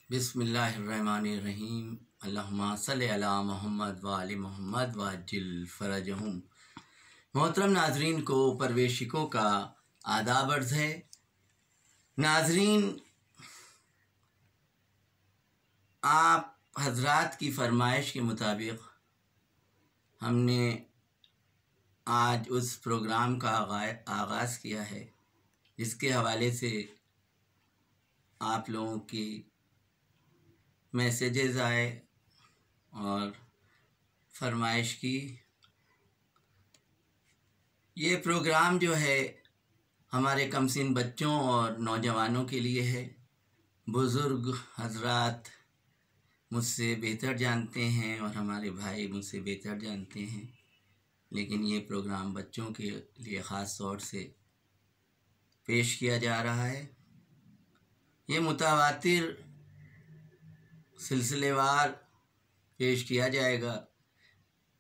بسم اللہ الرحمن الرحیم اللہم صلی علی محمد وآل محمد وعجل فرجہم۔ محترم ناظرین کو پرویشکوں کا آداب عرض ہے۔ ناظرین، آپ حضرات کی فرمائش کے مطابق ہم نے آج اس پروگرام کا آغاز کیا ہے جس کے حوالے سے آپ لوگوں کی میسیجز آئے اور فرمائش کی۔ یہ پروگرام جو ہے ہمارے کم سن بچوں اور نوجوانوں کے لیے ہے۔ بزرگ حضرات مجھ سے بہتر جانتے ہیں اور ہمارے بھائی مجھ سے بہتر جانتے ہیں، لیکن یہ پروگرام بچوں کے لیے خاص طور سے پیش کیا جا رہا ہے۔ یہ متواتر سلسلے وار پیش کیا جائے گا۔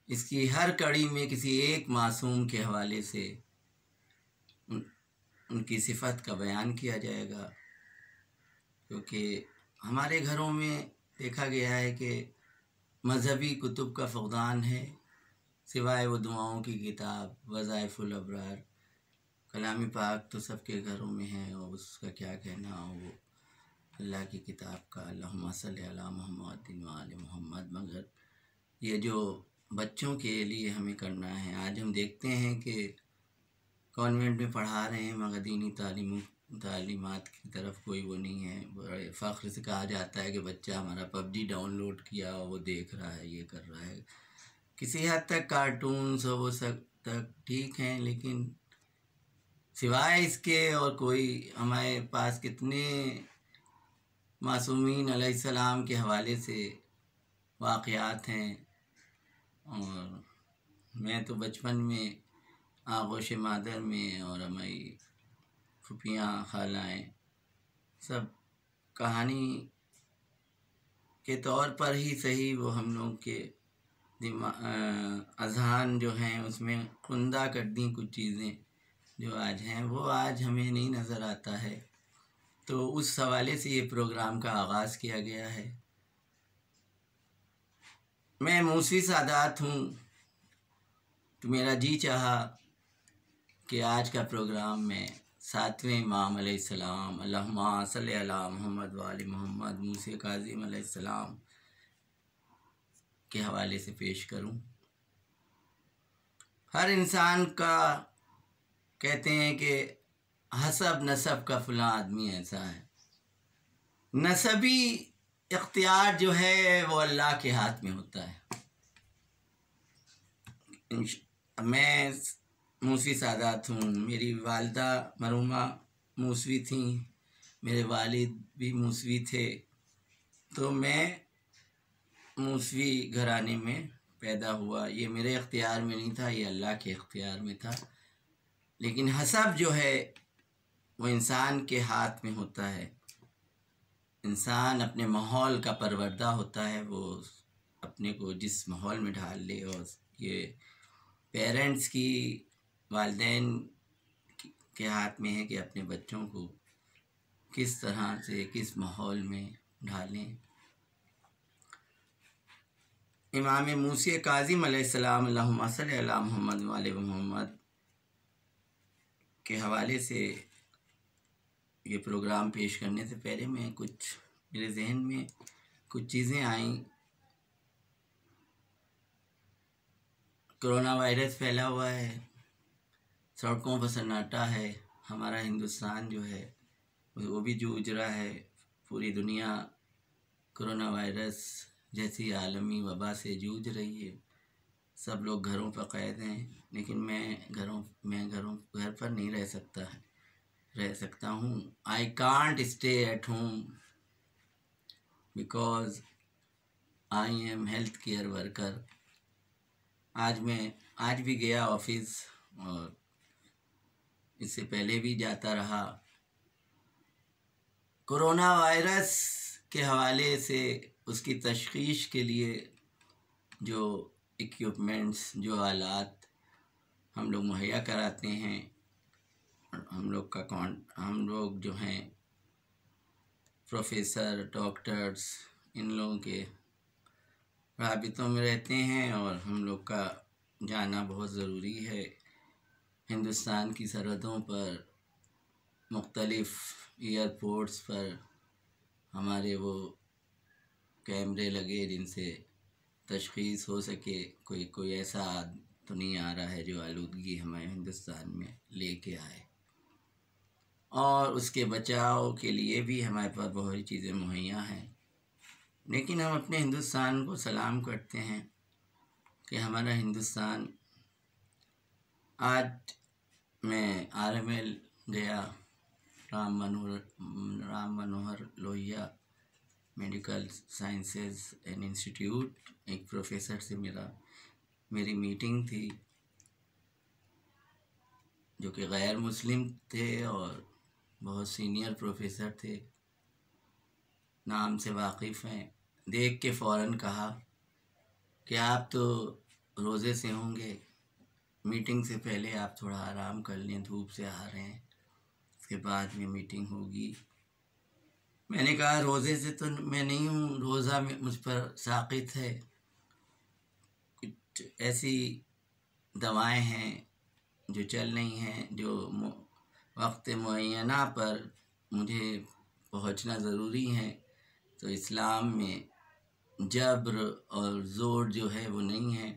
اس کی ہر کڑی میں کسی ایک معصوم کے حوالے سے ان کی صفت کا بیان کیا جائے گا، کیونکہ ہمارے گھروں میں دیکھا گیا ہے کہ مذہبی کتب کا فقدان ہے، سوائے وہ دعاؤں کی کتاب وظائف الابرار۔ کلام پاک تو سب کے گھروں میں ہے اور اس کا کیا کہنا، وہ اللہ کی کتاب کا اللہم صلی علی محمد وآل محمد، مگر یہ جو بچوں کے لیے ہمیں کرنا ہے۔ آج ہم دیکھتے ہیں کہ کانوینٹ میں پڑھا رہے ہیں مگر دینی تعلیمات کی طرف کوئی وہ نہیں ہے۔ بڑے فخر سے کہا جاتا ہے کہ بچہ ہمارا PUBG ڈاؤن لوڈ کیا اور وہ دیکھ رہا ہے، یہ کر رہا ہے۔ کسی حد تک کارٹونز اور وہ سب تک ٹھیک ہیں، لیکن سوائے اس کے اور کوئی ہمارے پاس کتنے معصومین علیہ السلام کے حوالے سے واقعات ہیں۔ اور میں تو بچپن میں آغوش مادر میں اور ہماری پھوپھیاں خالائیں سب کہانی کے طور پر ہی صحیح، وہ ہم لوگ کے اذہان جو ہیں اس میں خندہ کر دیں کچھ چیزیں جو آج ہیں، وہ آج ہمیں نہیں نظر آتا ہے۔ تو اس حوالے سے یہ پروگرام کا آغاز کیا گیا ہے۔ میں موسوی سادات ہوں، تو میرا جی چاہا کہ آج کا پروگرام میں 7ویں امام علیہ السلام اللہم صلی علی محمد وآل محمد موسی کاظم علیہ السلام کے حوالے سے پیش کروں۔ ہر انسان کا کہتے ہیں کہ حسب نسب کا فلاں آدمی ایسا ہے۔ نسبی اختیار جو ہے وہ اللہ کے ہاتھ میں ہوتا ہے۔ میں موسوی سادات ہوں، میری والدہ مرحومہ موسوی تھیں، میرے والد بھی موسوی تھے، تو میں موسوی گھرانے میں پیدا ہوا۔ یہ میرے اختیار میں نہیں تھا، یہ اللہ کے اختیار میں تھا۔ لیکن حسب جو ہے وہ انسان کے ہاتھ میں ہوتا ہے۔ انسان اپنے ماحول کا پروردہ ہوتا ہے، وہ اپنے کو جس ماحول میں ڈھال لے، اور یہ پیرنٹس کی، والدین کے ہاتھ میں ہے کہ اپنے بچوں کو کس طرح سے کس ماحول میں ڈھالیں۔ امام موسی کاظم علیہ السلام اللہم صلی علی محمد وآل محمد کے حوالے سے یہ پروگرام پیش کرنے سے پہلے میرے ذہن میں کچھ چیزیں آئیں۔ کرونا وائرس پھیلا ہوا ہے، سڑکوں پر سناٹا ہے، ہمارا ہندوستان جو ہے وہ بھی جوجھ رہا ہے۔ پوری دنیا کرونا وائرس جیسی عالمی وبا سے جوجھ رہی ہے۔ سب لوگ گھروں پر قید ہیں، لیکن میں گھر پر نہیں رہ سکتا ہوں۔ I can't stay at home because I am health care worker۔ آج بھی گیا آفس اور اس سے پہلے بھی جاتا رہا۔ کرونا وائرس کے حوالے سے اس کی تشخیص کے لیے جو ایکوپمنٹس، جو آلات ہم لوگ مہیا کراتے ہیں، ہم لوگ جو ہیں پروفیسر، ڈاکٹرز ان لوگوں کے رابطوں میں رہتے ہیں، اور ہم لوگ کا جانا بہت ضروری ہے۔ ہندوستان کی سرحدوں پر مختلف ایئرپورٹس پر ہمارے وہ کیمرے لگے جن سے تشخیص ہو سکے کوئی ایسا تو نہیں آ رہا ہے جو آلودگی ہمارے ہندوستان میں لے کے آئے، اور اس کے بچاؤ کے لیے بھی ہمارے پاس بہت سی چیزیں مہیا ہیں۔ لیکن ہم اپنے ہندوستان کو سلام کرتے ہیں کہ ہمارا ہندوستان آج میں RML گیا، Ram Manohar Lohia medical sciences and institute, ایک پروفیسر سے میری میٹنگ تھی جو کہ غیر مسلم تھے اور بہت سینئر پروفیسر تھے، نام سے واقف ہیں۔ دیکھ کے فوراً کہا کہ آپ تو روزے سے ہوں گے، میٹنگ سے پہلے آپ تھوڑا آرام کر لیں، دھوپ سے آ رہے ہیں، اس کے بعد میں میٹنگ ہوگی۔ میں نے کہا روزے سے تو میں نہیں ہوں، روزہ مجھ پر ساقط ہے، کچھ ایسی دوائیں ہیں جو چل رہی ہیں جو وقت معینہ پر مجھے پہنچنا ضروری ہے، تو اسلام میں جبر اور زور جو ہے وہ نہیں ہے،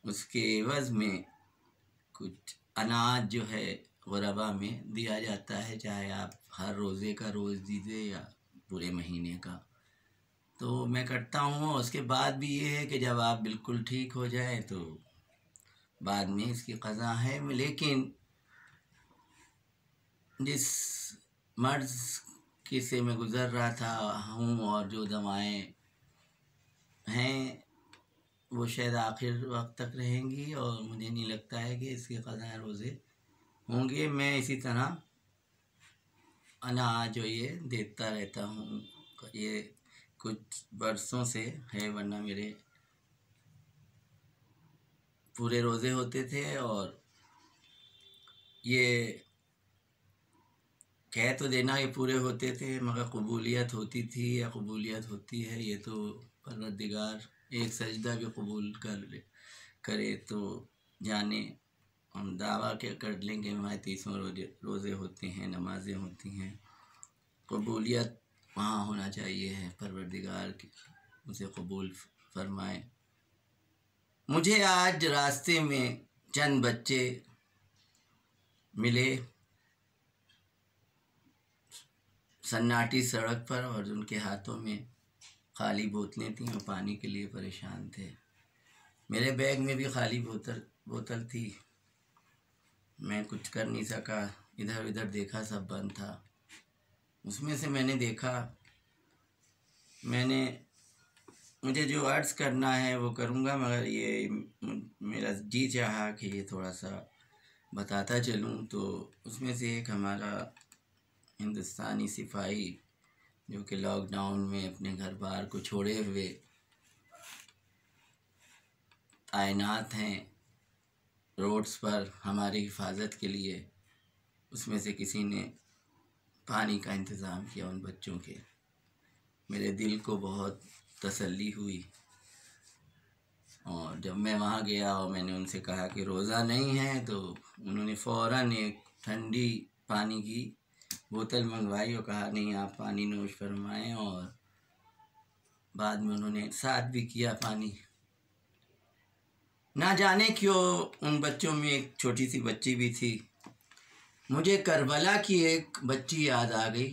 اس کے عوض میں کچھ اناج جو ہے غربا میں دیا جاتا ہے، چاہے آپ ہر روزے کا روز دیجیے یا پورے مہینے کا، تو میں کرتا ہوں۔ اس کے بعد بھی یہ ہے کہ جب آپ بالکل ٹھیک ہو جائیں تو بعد میں اس کی قضا ہے۔ لیکن جس مرض کی سے میں گزر رہا ہوں اور جو دوائیں ہیں وہ شاید آخر وقت تک رہیں گی، اور مجھے نہیں لگتا ہے کہ اس کے قضا روزے ہوں گے۔ میں اسی طرح اناج جو یہ دیتا رہتا ہوں، یہ کچھ برسوں سے ہے، ورنہ میرے پورے روزے ہوتے تھے، اور یہ کہہ تو دینا یہ پورے ہوتے تھے مگر قبولیت ہوتی تھی یا قبولیت ہوتی ہے یہ تو پروردگار ایک سجدہ بھی قبول کرے تو جانے۔ ہم دعویٰ کر لیں کہ ہمارے 30 روزے ہوتے ہیں، نمازیں ہوتی ہیں، قبولیت وہاں ہونا چاہیے ہے، پروردگار کی اسے قبول فرمائے۔ مجھے آج راستے میں چند بچے ملے سناٹی سڑک پر، اور ان کے ہاتھوں میں خالی بوتلیں تھیں اور پانی کے لیے پریشان تھے۔ میرے بیگ میں بھی خالی بوتل تھی، میں کچھ کر نہیں سکا، ادھر ادھر دیکھا سب بند تھا۔ اس میں سے میں نے دیکھا، مجھے جو عرض کرنا ہے وہ کروں گا، مگر یہ میرا جی چاہا کہ یہ تھوڑا سا بتاتا چلوں۔ تو اس میں سے ایک ہمارا ہندوستانی سپاہی جو کہ لاک ڈاؤن میں اپنے گھر بار کو چھوڑے ہوئے تعینات ہیں روڈز پر ہماری حفاظت کے لیے، اس میں سے کسی نے پانی کا انتظام کیا ان بچوں کے۔ میرے دل کو بہت تسلی ہوئی، اور جب میں وہاں گیا اور میں نے ان سے کہا کہ روزہ نہیں ہے، تو انہوں نے فوراً ایک ٹھنڈی پانی کی بوتل منگوائی اور کہا نہیں آپ پانی نوش فرمائیں، اور بعد میں انہوں نے ساتھ بھی کیا پانی۔ نہ جانے کیوں ان بچوں میں ایک چھوٹی سی بچی بھی تھی، مجھے کربلا کی ایک بچی یاد آ گئی۔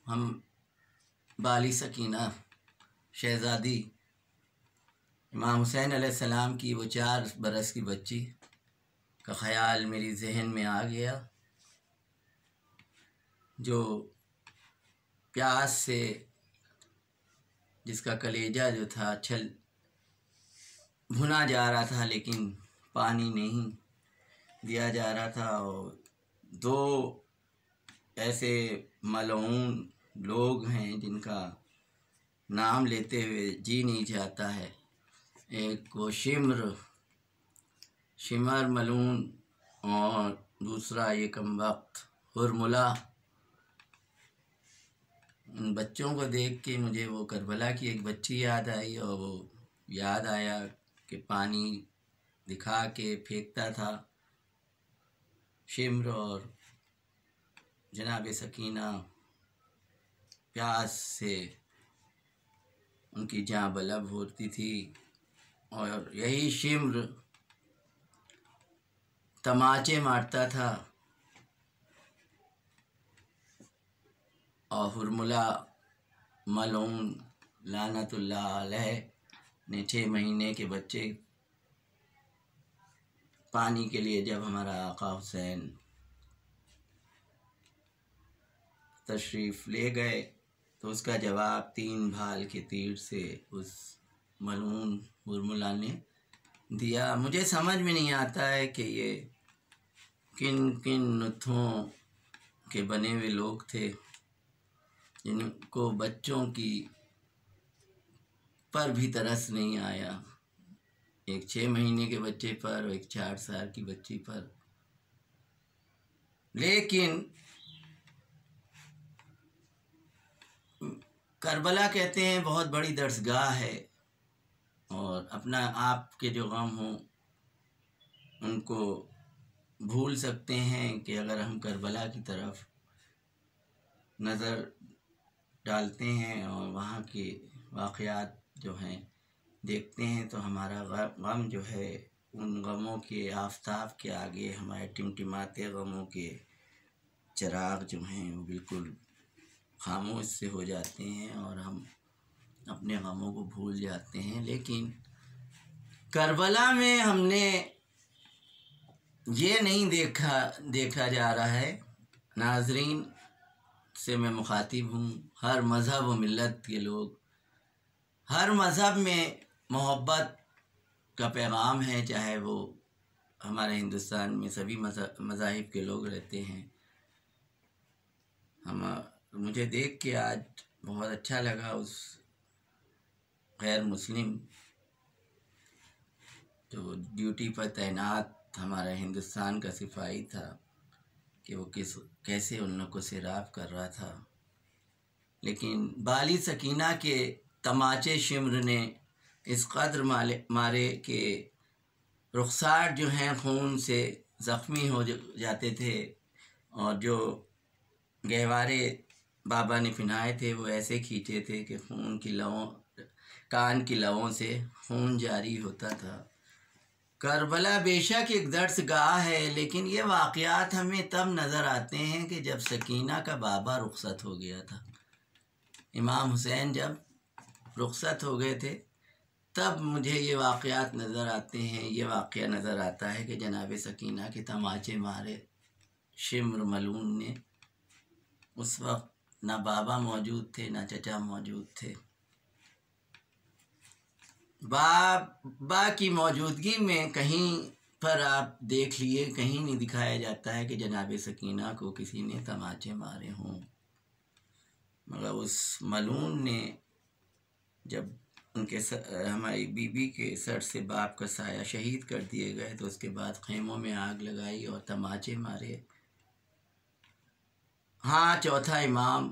ہم بالی سکینہ شہزادی امام حسین علیہ السلام کی وہ 4 برس کی بچی کا خیال میری ذہن میں آ گیا، جو پیاس سے جس کا کلیجہ جو تھا بھنا جا رہا تھا، لیکن پانی نہیں دیا جا رہا تھا، اور 2 ایسے ملعون لوگ ہیں جن کا نام لیتے ہوئے جی نہیں چاہتا ہے، ایک وہ شمر ملعون اور دوسرا یہ کم وقت ہرملا۔ ان بچوں کو دیکھ کے مجھے وہ کربلا کی ایک بچی یاد آئی، اور وہ یاد آیا کہ پانی دکھا کے پھینکتا تھا شمر، اور جناب سکینہ پیاس سے ان کی جاں بلب ہوتی تھی، اور یہی شمر تماچے مارتا تھا، اور ہرملا ملعون لعنت اللہ علیہ نے 6 مہینے کے بچے پانی کے لیے جب ہمارا آقا حسین تشریف لے گئے تو اس کا جواب 3 بھال کے تیر سے اس ملعون ہرملا نے دیا۔ مجھے سمجھ میں نہیں آتا ہے کہ یہ کن کن نطفوں کے بنے ہوئے لوگ تھے جن کو بچوں کی پر بھی ترس نہیں آیا، ایک 6 مہینے کے بچے پر اور ایک 4 سال کی بچی پر۔ لیکن کربلا کہتے ہیں بہت بڑی درسگاہ ہے، اور اپنا آپ کے جو غم ہوں ان کو بھول سکتے ہیں کہ اگر ہم کربلا کی طرف نظر ڈالتے ہیں اور وہاں کے واقعات جو ہیں دیکھتے ہیں تو ہمارا غم جو ہے ان غموں کے آفتاب کے آگے ہمارے ٹمٹماتے غموں کے چراغ جو ہیں وہ بالکل خاموش سے ہو جاتے ہیں، اور ہم اپنے غموں کو بھول جاتے ہیں۔ لیکن کربلا میں ہم نے یہ نہیں دیکھا جا رہا ہے، ناظرین سے میں مخاطب ہوں، ہر مذہب و ملت کے لوگ، ہر مذہب میں محبت کا پیغام ہے، چاہے وہ ہمارے ہندوستان میں سبھی مذاہب کے لوگ رہتے ہیں۔ مجھے دیکھ کے آج بہت اچھا لگا اس غیر مسلم جو ڈیوٹی پر تعینات ہمارا ہندوستان کا سپاہی تھا کہ وہ کیسے ان لوگ کو سیراب کر رہا تھا، لیکن بالی سکینہ کے تماچے شمر نے اس قدر مارے کہ رخسار جو ہیں خون سے زخمی ہو جاتے تھے، اور جو گہوارے بابا نے پہنائے تھے وہ ایسے کھینچے تھے کہ خون کی لووں، کان کی لووں سے خون جاری ہوتا تھا۔ کربلا بے شک ایک درسگاہ ہے، لیکن یہ واقعات ہمیں تب نظر آتے ہیں کہ جب سکینہ کا بابا رخصت ہو گیا تھا، امام حسین جب رخصت ہو گئے تھے تب مجھے یہ واقعات نظر آتے ہیں۔ یہ واقعہ نظر آتا ہے کہ جناب سکینہ کے تماچے مارے شمر ملعون نے، اس وقت نہ بابا موجود تھے نہ چچا موجود تھے، بابا کی موجودگی میں کہیں پر آپ دیکھ لیے کہیں نہیں دکھایا جاتا ہے کہ جناب سکینہ کو کسی نے تماچے مارے ہوں، مگر اس ملعون نے جب ان کے ہماری بیوی کے سر سے باپ کا سایہ شہید کر دیے گئے تو اس کے بعد خیموں میں آگ لگائی اور تماچے مارے۔ ہاں، چوتھا امام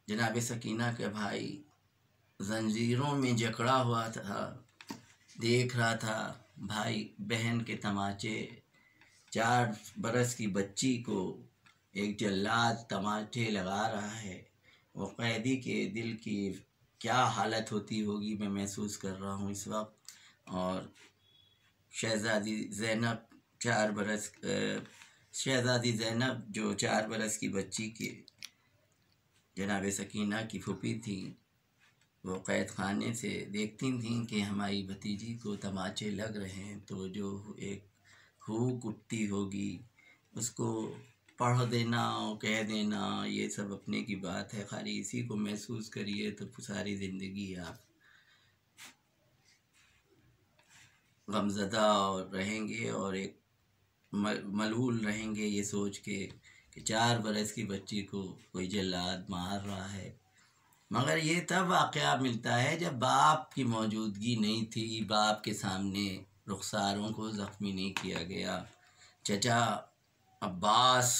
جناب سکینہ کے بھائی زنجیروں میں جکڑا ہوا تھا، دیکھ رہا تھا بھائی بہن کے تماچے، 4 برس کی بچی کو ایک جلاد تماچے لگا رہا ہے، وہ قیدی کے دل کی کیا حالت ہوتی ہوگی میں محسوس کر رہا ہوں اس وقت۔ اور شہزادی زینب جو 4 برس کی بچی کے جناب سکینہ کی پھوپھی تھی، وہ قید خانے سے دیکھتی تھیں کہ ہماری بھتیجی کو تماچے لگ رہے ہیں، تو جو ایک ہوک اٹھتی ہوگی اس کو پڑھ دینا اور کہہ دینا، یہ سب اپنے کی بات ہے، خالی اسی کو محسوس کریے تو ساری زندگی آپ غمزدہ رہیں گے اور ایک ملول رہیں گے یہ سوچ کے کہ 4 برس کی بچی کو کوئی جلاد مار رہا ہے۔ مگر یہ تب واقعہ ملتا ہے جب باپ کی موجودگی نہیں تھی، باپ کے سامنے رخساروں کو زخمی نہیں کیا گیا۔ چچا عباس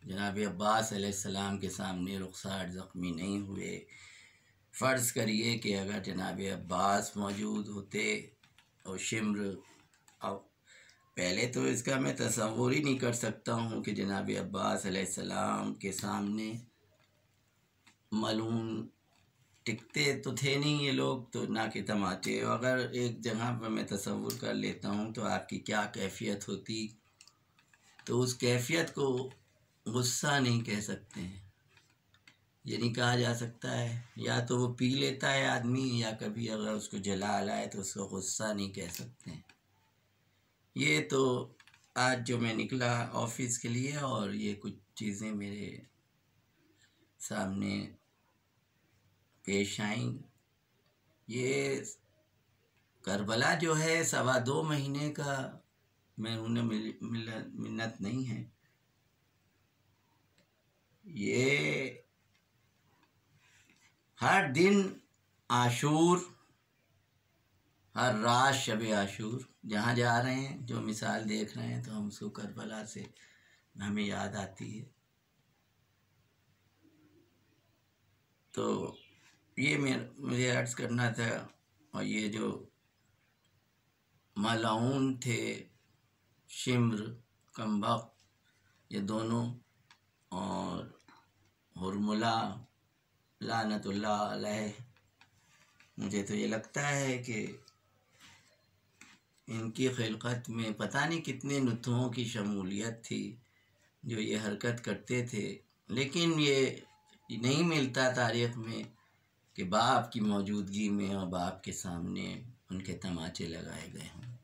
جناب عباس علیہ السلام کے سامنے رخسار زخمی نہیں ہوئے۔ فرض کریے کہ اگر جناب عباس موجود ہوتے اور شمر، اور پہلے تو اس کا میں تصور ہی نہیں کر سکتا ہوں کہ جناب عباس علیہ السلام کے سامنے ملعون ٹکتے تو تھے نہیں یہ لوگ، تو نہ کہ تماچے۔ اگر ایک جگہ پہ میں تصور کر لیتا ہوں تو آپ کی کیا کیفیت ہوتی، تو اس کیفیت کو غصہ نہیں کہہ سکتے ہیں، یہ نہیں کہا جا سکتا ہے۔ یا تو وہ پی لیتا ہے آدمی، یا کبھی اگر اس کو جلال آئے تو اس کو غصہ نہیں کہہ سکتے ہیں۔ یہ تو آج جو میں نکلا آفس کے لیے اور یہ کچھ چیزیں میرے سامنے پیش آئیں۔ یہ کربلا جو ہے 2.25 مہینے کا محرون منت نہیں ہے، یہ ہر دن عاشور، ہر رات شب عاشور، جہاں جا رہے ہیں جو مثال دیکھ رہے ہیں تو ہم اس کو کربلا سے ہمیں یاد آتی ہے۔ تو یہ مجھے عرض کرنا تھا۔ اور یہ جو ملعون تھے شمر کمبخت، یہ دونوں، اور ہرملہ لعنت اللہ علیہ، مجھے تو یہ لگتا ہے کہ ان کی خلقت میں پتہ نہیں کتنے نطفوں کی شمولیت تھی جو یہ حرکت کرتے تھے، لیکن یہ نہیں ملتا تاریخ میں کہ باپ کی موجودگی میں اور باپ کے سامنے ان کے تماچے لگائے گئے ہوں۔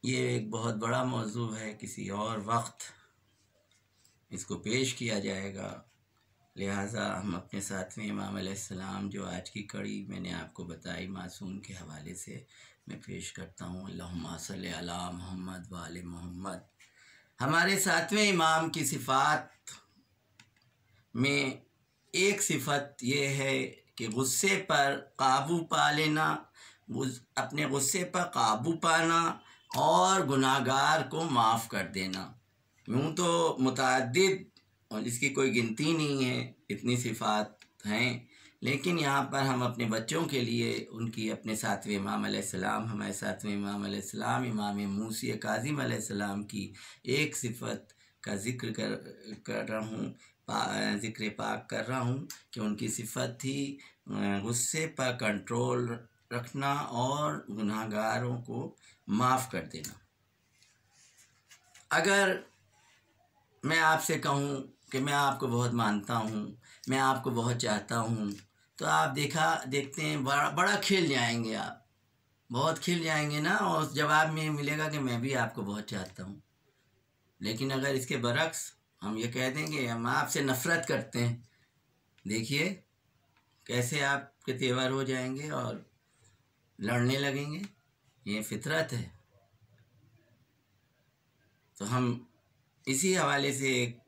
یہ ایک بہت بڑا موضوع ہے، کسی اور وقت اس کو پیش کیا جائے گا۔ لہٰذا ہم اپنے 7ویں امام علیہ السلام جو آج کی کڑی میں نے آپ کو بتائی معصوم کے حوالے سے میں پیش کرتا ہوں۔ اللہم صلی علی محمد وآل محمد۔ ہمارے 7ویں امام کی صفات میں ایک صفت یہ ہے کہ غصے پر قابو پا لینا، اپنے غصے پر قابو پانا اور گناہ گار کو معاف کر دینا۔ یوں تو متعدد اور اس کی کوئی گنتی نہیں ہے، اتنی صفات ہیں، لیکن یہاں پر ہم اپنے بچوں کے لیے ان کی اپنے 7ویں امام علیہ السلام، ہمارے 7ویں امام علیہ السلام امام موسی کاظم علیہ السلام کی ایک صفت کا ذکر کر رہا ہوں، ذکر پاک کر رہا ہوں کہ ان کی صفت تھی غصے پر کنٹرول رکھنا اور گناہ گاروں کو معاف کر دینا۔ اگر میں آپ سے کہوں کہ میں آپ کو بہت مانتا ہوں، میں آپ کو بہت چاہتا ہوں، تو آپ دیکھتے ہیں بڑا کھل جائیں گے، آپ بہت کھل جائیں گے نا، اور اس جواب میں ملے گا کہ میں بھی آپ کو بہت چاہتا ہوں۔ لیکن اگر اس کے برعکس ہم یہ کہہ دیں گے ہم آپ سے نفرت کرتے ہیں، دیکھیے کیسے آپ کے تیور ہو جائیں گے اور لڑنے لگیں گے، یہ فطرت ہے۔ تو ہم اسی حوالے سے ایک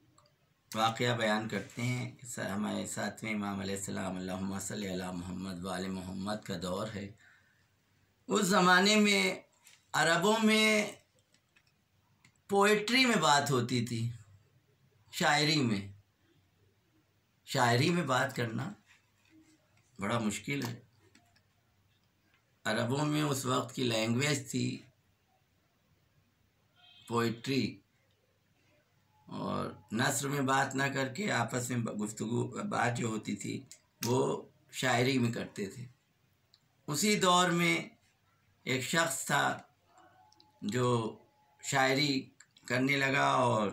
واقعہ بیان کرتے ہیں۔ ہمارے 7ویں امام علیہ السلام اللہم صلی علی محمد وآل محمد کا دور ہے۔ اس زمانے میں عربوں میں پوئٹری میں بات ہوتی تھی، شاعری میں بات کرنا بڑا مشکل ہے۔ عربوں میں اس وقت کی لینگویج تھی پوئٹری، اور نثر میں بات نہ کر کے آپس میں گفتگو بات جو ہوتی تھی وہ شاعری میں کرتے تھے۔ اسی دور میں ایک شخص تھا جو شاعری کرنے لگا، اور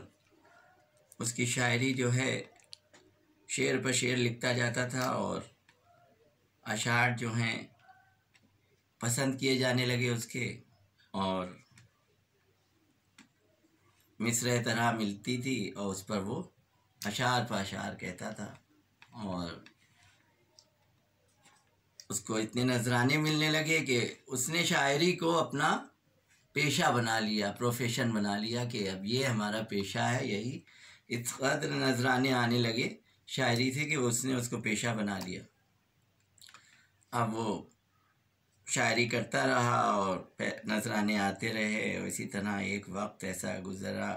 اس کی شاعری جو ہے شعر پر شعر لکھتا جاتا تھا، اور اشعار جو ہیں پسند کیے جانے لگے اس کے، اور مصرع طرح ملتی تھی اور اس پر وہ اشعار پہ اشعار کہتا تھا، اور اس کو اتنے نذرانے ملنے لگے کہ اس نے شاعری کو اپنا پیشہ بنا لیا، پروفیشن بنا لیا کہ اب یہ ہمارا پیشہ ہے، یہی اس قدر نذرانے آنے لگے شاعری سے کہ اس نے اس کو پیشہ بنا لیا۔ اب وہ شاعری کرتا رہا اور نذرانے آتے رہے، اور اسی طرح ایک وقت ایسا گزرا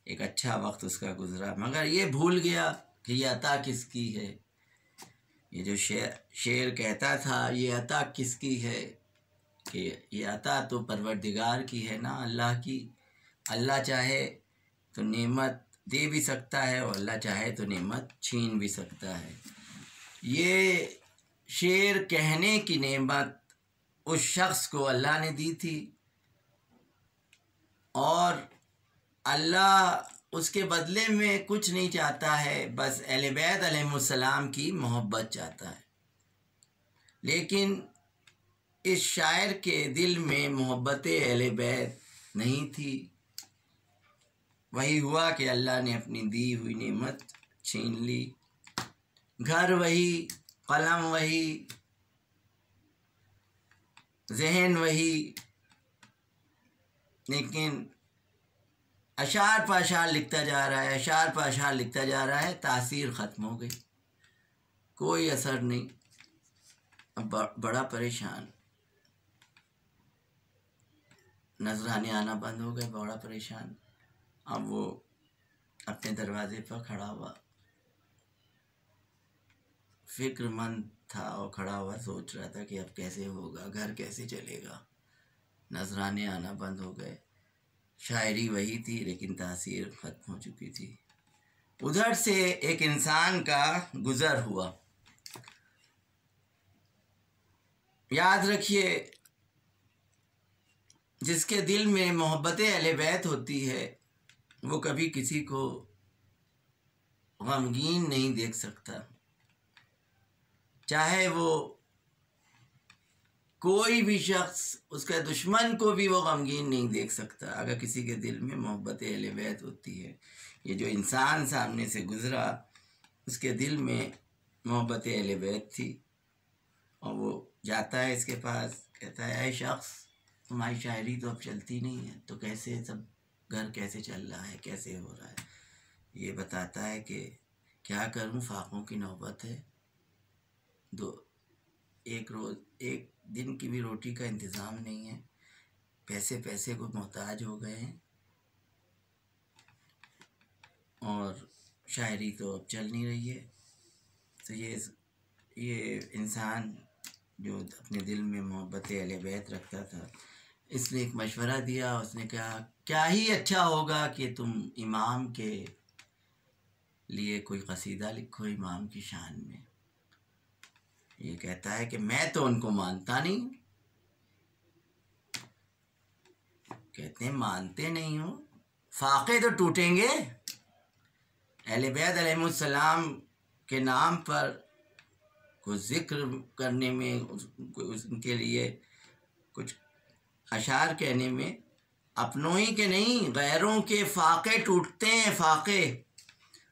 ایک اچھا وقت اس کا گزرا، مگر یہ بھول گیا کہ یہ عطا کس کی ہے۔ یہ جو شعر کہتا تھا یہ عطا کس کی ہے، کہ یہ عطا تو پروردگار کی ہے نا، اللہ کی۔ اللہ چاہے تو نعمت دے بھی سکتا ہے اور اللہ چاہے تو نعمت چھین بھی سکتا ہے۔ یہ شعر کہنے کی نعمت اس شخص کو اللہ نے دی تھی، اور اللہ اس کے بدلے میں کچھ نہیں چاہتا ہے، بس اہل بیت علیہ السلام کی محبت چاہتا ہے۔ لیکن اس شاعر کے دل میں محبت اہل بیت نہیں تھی۔ وہی ہوا کہ اللہ نے اپنی دی ہوئی نعمت چھین لی۔ گھر وہی، قلم وہی، ذہن وہی، لیکن اشعار پہ اشعار لکھتا جا رہا ہے، اشعار پہ اشعار لکھتا جا رہا ہے، تاثیر ختم ہو گئی، کوئی اثر نہیں۔ اب بڑا پریشان، نذرانے آنا بند ہو گئے، بڑا پریشان۔ اب وہ اپنے دروازے پر کھڑا ہوا، فکر مند تھا، اور کھڑا ہوا سوچ رہا تھا کہ اب کیسے ہوگا، گھر کیسے چلے گا۔ نذرانے آنا بند ہو گئے، شاعری وہی تھی لیکن تاثیر ختم ہو چکی تھی۔ ادھر سے ایک انسان کا گزر ہوا۔ یاد رکھیے، جس کے دل میں محبت اہل بیت ہوتی ہے وہ کبھی کسی کو غمگین نہیں دیکھ سکتا، چاہے وہ کوئی بھی شخص، اس کے دشمن کو بھی وہ غمگین نہیں دیکھ سکتا اگر کسی کے دل میں محبت اہل بیت ہوتی ہے۔ یہ جو انسان سامنے سے گزرا اس کے دل میں محبت اہل بیت تھی، اور وہ جاتا ہے اس کے پاس، کہتا ہے اے شخص تمہاری شاعری تو اب چلتی نہیں ہے، تو کیسے سب گھر کیسے چل رہا ہے، کیسے ہو رہا ہے؟ یہ بتاتا ہے کہ کیا کروں، فاقوں کی نوبت ہے، ایک دن کی بھی روٹی کا انتظام نہیں ہے، پیسے کو محتاج ہو گئے ہیں، اور شاعری تو اب چل نہیں رہی ہے۔ تو یہ انسان جو اپنے دل میں محبت اہل بیت رکھتا تھا، اس نے ایک مشورہ دیا، اس نے کہا کیا ہی اچھا ہوگا کہ تم امام کے لیے کوئی قصیدہ لکھو، امام کی شان میں۔ یہ کہتا ہے کہ میں تو ان کو مانتا نہیں ہوں۔ کہتے ہیں مانتے نہیں ہو، فاقے تو ٹوٹیں گے، اہل بیت علیہ السلام کے نام پر کچھ ذکر کرنے میں، ان کے لیے کچھ اشعار کہنے میں، اپنوں ہی کے نہیں غیروں کے فاقے ٹوٹتے ہیں،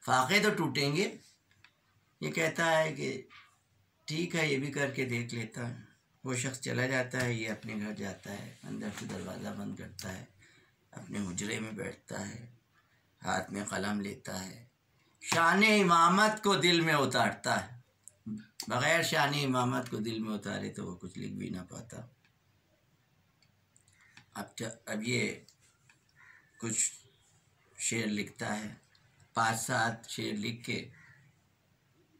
فاقے تو ٹوٹیں گے۔ یہ کہتا ہے کہ ٹھیک ہے، یہ بھی کر کے دیکھ لیتا ہے۔ وہ شخص چلا جاتا ہے، یہ اپنے گھر جاتا ہے، اندر سے دروازہ بند کرتا ہے، اپنے حجرے میں بیٹھتا ہے، ہاتھ میں قلم لیتا ہے، شان امامت کو دل میں اتارتا ہے۔ بغیر شان امامت کو دل میں اتارے تو وہ کچھ لکھ بھی نہ پاتا۔ اب یہ کچھ شعر لکھتا ہے، 5-7 شعر لکھ کے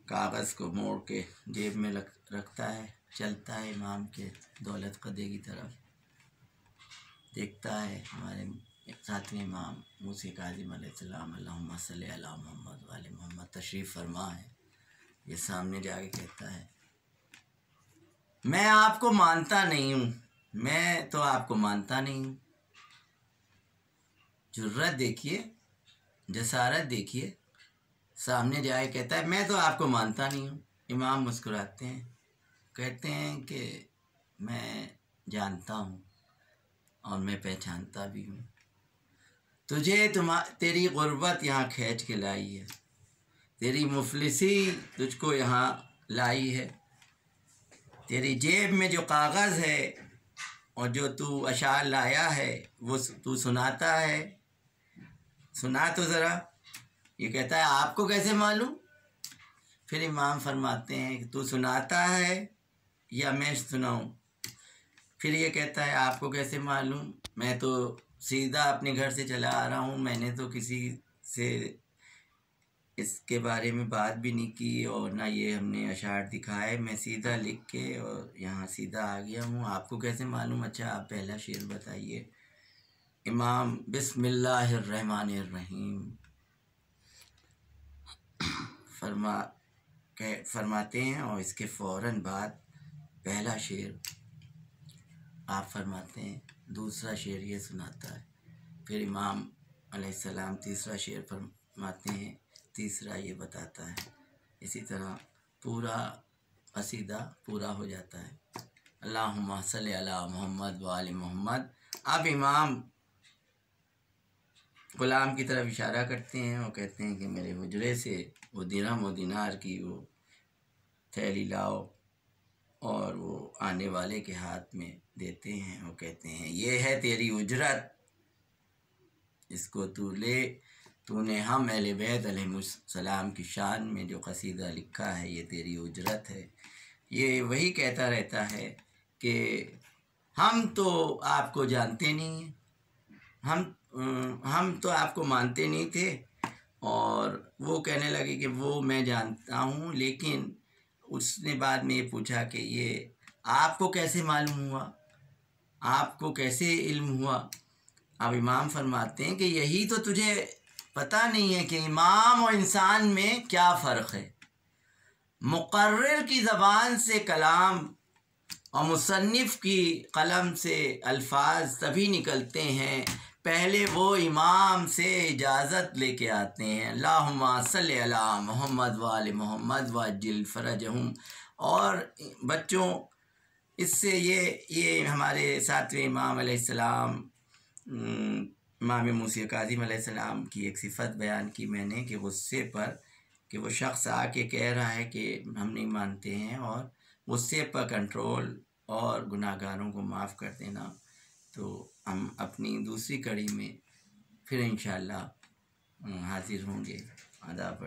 کاغذ کو موڑ کے جیب میں رکھتا ہے، چلتا ہے امام کے دولت قدے کی طرف، دیکھتا ہے ہمارے ساتویں امام موسی کاظم علیہ السلام اللہم صلی علی محمد وعلی محمد تشریف فرما ہے۔ یہ سامنے جا کے کہتا ہے میں آپ کو مانتا نہیں ہوں، میں تو آپ کو مانتا نہیں ہوں۔ جرأت دیکھیے، جسارت دیکھیے، سامنے جائے کہتا ہے میں تو آپ کو مانتا نہیں ہوں۔ امام مسکراتے ہیں، کہتے ہیں کہ میں جانتا ہوں اور میں پہچانتا بھی ہوں، تجھے تیری غربت یہاں کھینچ کے لائی ہے، تیری مفلسی تجھ کو یہاں لائی ہے، تیری جیب میں جو کاغذ ہے اور جو تو اشعار لایا ہے وہ تو سناتا ہے، سنا تو ذرا۔ یہ کہتا ہے آپ کو کیسے معلوم؟ پھر امام فرماتے ہیں کہ تو سناتا ہے یا میں سناؤں؟ پھر یہ کہتا ہے آپ کو کیسے معلوم، میں تو سیدھا اپنے گھر سے چلا آ رہا ہوں، میں نے تو کسی سے اس کے بارے میں بات بھی نہیں کی اور نہ یہ ہم نے اشعار دکھائے، میں سیدھا لکھ کے اور یہاں سیدھا آ گیا ہوں. آپ کو کیسے معلوم؟ اچھا آپ پہلا شعر بتائیے. امام بسم اللہ الرحمن الرحیم فرماتے ہیں اور اس کے فوراً بعد پہلا شعر آپ فرماتے ہیں، دوسرا شعر یہ سناتا ہے، پھر امام علیہ السلام تیسرا شعر فرماتے ہیں، تیسرا یہ بتاتا ہے. اسی طرح پورا قصیدہ پورا ہو جاتا ہے. اللہم صلی علی محمد و آل محمد. اب امام غلام کی طرف اشارہ کرتے ہیں اور کہتے ہیں کہ میرے حجرے سے وہ درہم و دینار کی وہ تھیلی لاؤ، اور وہ آنے والے کے ہاتھ میں دیتے ہیں اور کہتے ہیں یہ ہے تیری اجرت، اس کو تو لے، تو نے ہم اہل بیت علیہ السلام کی شان میں جو قصیدہ لکھا ہے یہ تیری اجرت ہے. یہ وہی کہتا رہتا ہے کہ ہم تو آپ کو جانتے نہیں ہیں، ہم تو آپ کو مانتے نہیں تھے. اور وہ کہنے لگے کہ وہ میں جانتا ہوں، لیکن اس نے بعد میں یہ پوچھا کہ یہ آپ کو کیسے معلوم ہوا، آپ کو کیسے علم ہوا؟ اب امام فرماتے ہیں کہ یہی تو تجھے پتہ نہیں ہے کہ امام اور انسان میں کیا فرق ہے. مقرر کی زبان سے کلام اور مصنف کی قلم سے الفاظ تبھی نکلتے ہیں پہلے وہ امام سے اجازت لے کے آتے ہیں. اللہم صلی علی محمد و آل محمد وعجل فرجہم. اور بچوں اس سے یہ ہمارے ساتویں امام علیہ السلام، امام موسیٰ کاظم علیہ السلام کی ایک صفت بیان کی میں نے کہ غصے پر، کہ وہ شخص آ کے کہہ رہا ہے کہ ہم نہیں مانتے ہیں، اور غصے پر کنٹرول اور گناہ گاروں کو معاف کر دینا. تو ہم اپنی دوسری کڑی میں پھر انشاءاللہ حاضر ہوں گے. آداب.